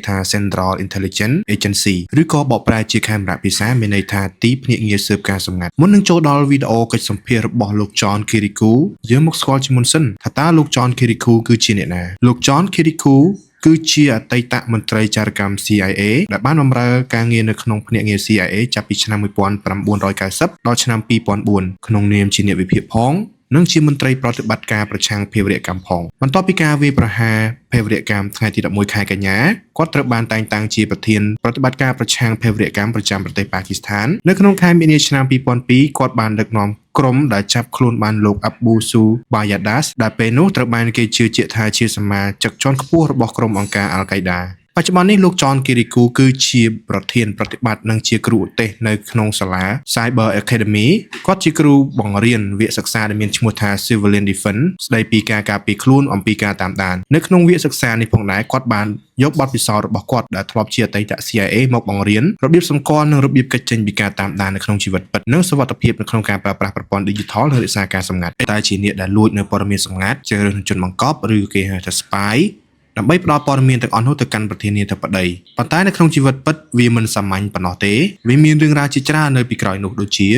ថា Central Intelligence Agency ឬក៏បកប្រែជាខេមរៈភាសាមានន័យថាទីភ្នាក់ងារស៊ើបការសម្ងាត់មុននឹងចូលដល់វីដេអូកិច្ចសម្ភាសន៍របស់លោក John Kirikou យើងមកស្គាល់ជាមុនសិនថាតើលោក John Kirikou គឺជាអ្នកណាលោក John Kirikou គឺជាអតីតមន្ត្រីចារកម្ម CIA ដែលបានបម្រើការងារនៅក្នុងភ្នាក់ងារ CIA ចាប់ពីឆ្នាំ1990ដល់ឆ្នាំ2004ក្នុងនាមជាអ្នកវិភាគផងនិងជាមន្ត្រីប្រតិបត្តិការប្រឆាំងភេរវកម្មផងបន្ទាប់ពីការវាយប្រហារភេរវកម្មថ្ងៃទី11ខែកញ្ញាគាត់ត្រូវបានតែងតាំងជាប្រធានប្រតិបត្តិការប្រឆាំងភេរវកម្មប្រចាំប្រទេសប៉ាគីស្ថាននៅក្នុងខែមីនាឆ្នាំ2002គាត់បានដឹកនាំក្រុមដែលចាប់ខ្លួនបានលោក Abu Subaydash ដែលពេលនោះត្រូវបានគេជឿជាក់ថាជាសមាជិកជាន់ខ្ពស់របស់ក្រុមអង្គការ Al-Qaeda បច្ចុប្បន្ននេះលោក John Kirikou គឺជាប្រធានប្រតិបត្តិនិងជាគ្រូឧទ្ទេសនៅក្នុងសាលា Cyber Academy គាត់ជាគ្រូបង្រៀនវគ្គសិក្សាដែលមានឈ្មោះថា Civilian Defense ស្ដីពីការការពារខ្លួនអំពីការតាមដាននៅក្នុងវគ្គសិក្សានេះផងដែរគាត់បានយកបទពិសោធន៍របស់គាត់ដែលធ្លាប់ជាអតីត CIA មកបង្រៀនរបៀបសម្គាល់និងរបៀបកិច្ចចេញពីការតាមដាននៅក្នុងជីវិតពិតនិងសុវត្ថិភាពនៅក្នុងការប្រើប្រាស់ប្រព័ន្ធ Digital និងរក្សាការសម្ងាត់តែជាអ្នកដែលលួចនៅព័ត៌មានសម្ងាត់ជ្រើសរើសជនបង្កប់ឬគេហៅថា Spyដើម្បីផ្ដល់ព័ត៌មានទាំងអស់នោះទៅកាន់ប្រធានាធិបតីប៉ុន្តែនៅក្នុងជីវិតពិតវាមិនសាមញ្ញប៉ុណ្ណោះទេវាមានរឿងរ៉ាវជាច្រើននៅពីក្រោយនោះដូចជា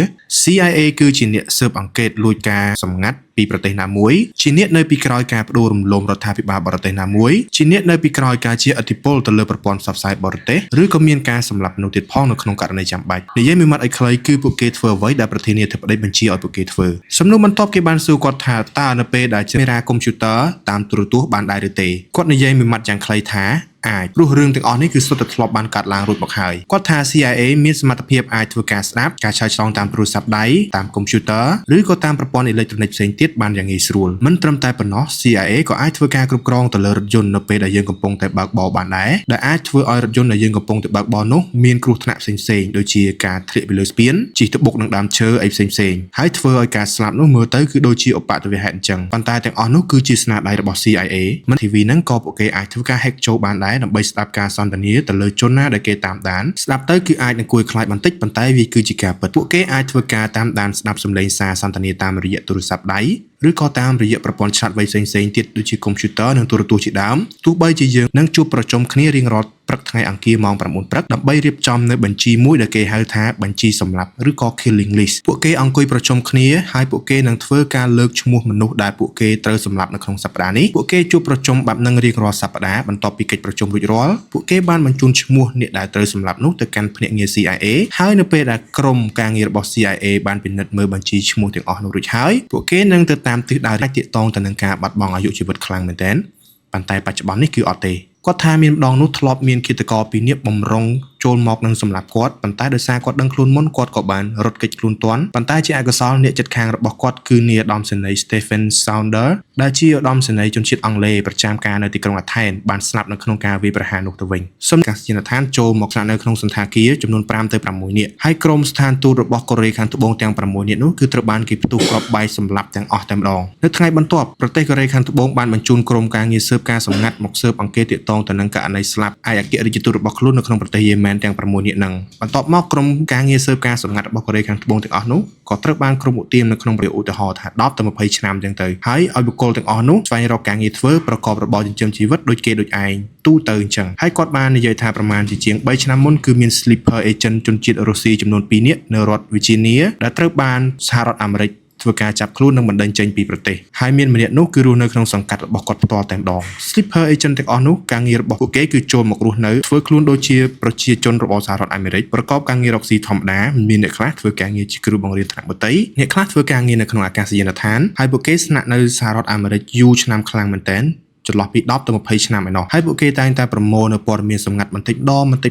CIA គឺជាអ្នកស៊ើបអង្កេតលួចការសម្ងាត់ពីប្រទេសណាមួយជាអ្នកនៅពីក្រោយការផ្ដួលរំលំរដ្ឋាភិបាលបរទេសណាមួយជាអ្នកនៅពីក្រោយការជះឥទ្ធិពលទៅលើប្រព័ន្ធផ្សព្វផ្សាយបរទេសឬក៏មានការសម្លាប់មនុស្សទៀតផងនៅក្នុងករណីចាំបាច់និយាយមួយម៉ាត់ឲ្យខ្លីគឺពួកគេធ្វើអ្វីដែលប្រធានាធិបតីបញ្ជាឲ្យពួកគេធ្វើសំណួរបន្ទាប់គេបានសួរគាត់ថាតើនៅពេលដែលកាមេរ៉ាកុំព្យូទ័រតាមទូរទស្សន៍បានដែរឬទេគាត់និយាយមួយម៉ាត់យ៉ាងខ្លីថាអាចព្រោះរឿងទាំងអស់នេះគឺសុទ្ធតែធ្លាប់បានកាត់ឡើងរួចមកហើយគាត់ថា CIA មានសមត្ថភាពអាចធ្វើការស្ដាប់ការឆៅឆ្លងតាមទូរស័ព្ទដៃតាមកុំព្យូទ័រឬក៏តាមប្រព័ន្ធអេឡិចត្រូនិកផ្សេងទៀតបានយ៉ាងងាយស្រួលមិនត្រឹមតែប៉ុណ្ណោះ CIA ក៏អាចធ្វើការគ្រប់គ្រងទៅលើរថយន្តនៅពេលដែលយើងកំពុងតែបើកបរបានដែរដែលអាចធ្វើឲ្យរថយន្តដែលយើងកំពុងតែបើកបរនោះមានគ្រោះថ្នាក់ផ្សេងៗដូចជាការធ្លាក់ពីលើស្ពានជិះទៅបុកនឹងដើមឈើអីផ្សេងៗហើយធ្វើឲ្យការស្លាប់នោះមើលទៅគឺដូចជាឧបទ្ទវហេតុអញ្ចឹងប៉ុន្តែទាំងអស់នោះគឺជាស្នាដៃរបស់ CIA មិន TV ហ្នឹងក៏ពួកគេអាចធ្វើការ hack ចូលបានដែរដើម្បីស្ដាប់ការសន្ទនាទៅលើជនណាដែលគេតាមដានស្ដាប់ទៅគឺអាចនឹងគួរខ្លាចបន្តិចប៉ុន្តែវាគឺជាការពិតពួកគេអាចធ្វើការតាមដានស្ដាប់សំឡេងសារសន្ទនាតាមរយៈទូរស័ព្ទដៃឬក៏តាមរយៈប្រព័ន្ធឆ្លាតវៃផ្សេងៗទៀតដូចជាកុំព្យូទ័រនិងទូរទស្សន៍ជាដើមទោះបីជាយើងនឹងជួបប្រជុំគ្នារៀងរាល់ព្រឹកថ្ងៃអង្គារម៉ោង 9 ព្រឹកដើម្បីរៀបចំនៅបញ្ជីមួយដែលគេហៅថាបញ្ជីសម្លាប់ឬក៏ killing list ពួកគេអង្គុយប្រជុំគ្នាហើយពួកគេនឹងធ្វើការលើកឈ្មោះមនុស្សដែលពួកគេត្រូវសម្លាប់នៅក្នុងសប្តាហ៍នេះពួកគេជួបប្រជុំបែបនឹងរៀងរាល់សប្តាហ៍បន្ទាប់ពីកិច្ចប្រជុំរួចរាល់ពួកគេបានបញ្ជូនឈ្មោះអ្នកដែលត្រូវសម្លាប់នោះទៅកាន់ភ្នាក់ងារ CIA ហើយនៅពេលដែលក្រុមការងាររបស់ CIA បានពិនិត្យមើលបញ្ជីឈ្មោះទាំងអស់នោះរួចហើយពួកគេនឹងទៅតាមទិសដៅទាក់ទងទៅនឹងការបាត់បង់អាយុជីវិតខ្លាំងមែនទែនប៉ុន្តែបច្ចុប្បន្ននេះគឺអត់ទេគាត់ថាមានម្ដងនោះធ្លាប់មានឃាតករពីរនាក់បំរុងចូលមកនឹងសម្លាប់គាត់ប៉ុន្តែដោយសារគាត់ដឹងខ្លួនមុនគាត់ក៏បានរត់គេចខ្លួនទាន់ប៉ុន្តែជាអកុសលអ្នកជិតខាងរបស់គាត់គឺនាយឧត្តមសេនីយ៍ Stephen Saunders ដែលជាឧត្តមសេនីយ៍ជនជាតិអង់គ្លេសប្រចាំការនៅទីក្រុងអាថែនបានស្លាប់នៅក្នុងការវាយប្រហារនោះទៅវិញសូមកាសយានដ្ឋានចូលមកស្នាក់នៅក្នុងសន្តាគារចំនួន5ទៅ6នាក់ហើយក្រុមស្ថានទូតរបស់កូរ៉េខាងត្បូងទាំង6នាក់នោះគឺត្រូវបានគេផ្ទុះគ្រាប់បែកសម្លាប់ទាំងអស់តែម្ដងនៅថ្ងៃបន្ទាប់ប្រទេសកូរ៉េខាងត្បូងបានបញ្ជូនក្រុមការងារស៊ើបការសម្ងាត់មកស៊ើបអង្កេតទាក់ទងទៅនឹងករណីស្លាប់ឯកអគ្គរដ្ឋទូតរបស់ខ្លួននៅក្នុងប្រទេសយេម៉ែនទាំង6នាក់ហ្នឹងបន្ទាប់មកក្រុមការងារស៊ើបការសម្ងាត់របស់កូរ៉េខាងត្បូងទាំងអស់នោះក៏ត្រូវបានក្រុមឧទាមនៅក្នុងប្រយោគឧទាហរណ៍ថា10ទៅ20ឆ្នាំចឹងទៅហើយឲ្យបុគ្គលទាំងអស់នោះស្វែងរកការងារធ្វើប្រកបរបរចិញ្ចឹមជីវិតដូចគេដូចឯងទូទៅអញ្ចឹងហើយគាត់បាននិយាយថាប្រមាណជាង3ឆ្នាំមុនគឺមាន sleeper agent ជនជាតិរុស្ស៊ីចំនួន2នាក់នៅរដ្ឋ Virginia ដែលត្រូវបានសហរដ្ឋអាមេរិកធ្វើការចាប់ខ្លួននិងបណ្តេញចេញពីប្រទេសហើយមានម្នាក់នោះគឺរស់នៅក្នុងសង្កាត់របស់គាត់ផ្ទាល់តែម្ដង Sleeper Agent ទាំងអស់នោះការងាររបស់ពួកគេគឺចូលមករស់នៅធ្វើខ្លួនដូចជាប្រជាជនរបស់សហរដ្ឋអាមេរិកប្រកបការងាររកស៊ីធម្មតាមានអ្នកខ្លះធ្វើការងារជាគ្រូបង្រៀនថ្នាក់បតីអ្នកខ្លះធ្វើការងារនៅក្នុងអាកាសយានដ្ឋានហើយពួកគេស្នាក់នៅសហរដ្ឋអាមេរិកយូរឆ្នាំខ្លាំងមែនទែនចន្លោះពី10ទៅ20ឆ្នាំឯណោះហើយពួកគេតែងតែប្រមូលនៅព័ត៌មានសម្ងាត់បន្តិច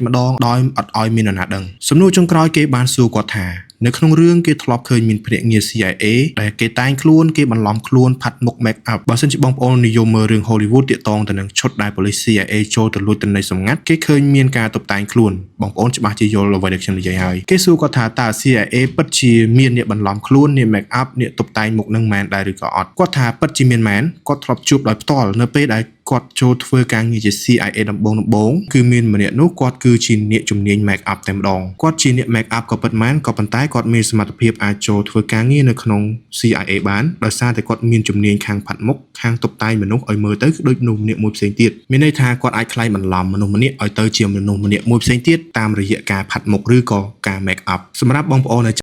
ម្ដងដោយអត់ឲ្យមាននរណាដឹងសំណួរចុងក្រោយគេបានសួរគាត់ថានៅក្នុងរឿងគេធ្លាប់ឃើញមានភ្នាក់ងារ CIA ដែលគេតែងខ្លួនគេបន្លំខ្លួនផាត់មុខ make up បើសិនជាបងប្អូននិយមមើលរឿង Hollywood ទាក់ទងទៅនឹងឈុតដែលប៉ូលីស CIA ចូលទៅលួចទិន្នន័យសម្ងាត់គេឃើញមានការតុបតែងខ្លួនបងប្អូនច្បាស់ជាយល់អ្វីដែលខ្ញុំនិយាយហើយគេសួរគាត់ថាតើ CIA ពិតជាមានអ្នកបន្លំខ្លួនអ្នក make up អ្នកតុបតែងមុខនឹងមែនដែរឬក៏អត់គាត់ថាពិតជាមានមែនគាត់ធ្លាប់ជួបដោយផ្ទាល់នៅពេលដែល គាត់ចូលធ្វើការងារជា CIA ដំបូងគឺមានម្នាក់នោះគាត់គឺជាអ្នកជំនាញ make up តែម្ដងគាត់ជាអ្នក make up ក៏ពិតមែនក៏ប៉ុន្តែគាត់មានសមត្ថភាពអាចចូលធ្វើការងារនៅក្នុង CIA បានដោយសារតែគាត់មានជំនាញខាងផាត់មុខខាងតុបតែងមនុស្សឲ្យមើលទៅដូចមនុស្សម្នាក់មួយផ្សេងទៀតមានន័យថាគាត់អាចក្លែងបន្លំមនុស្សម្នាក់ឲ្យទៅជាមនុស្សម្នាក់មួយផ្សេងទៀតតាមរយៈការផាត់មុខឬក៏ការ make up សម្រាប់បងប្អូន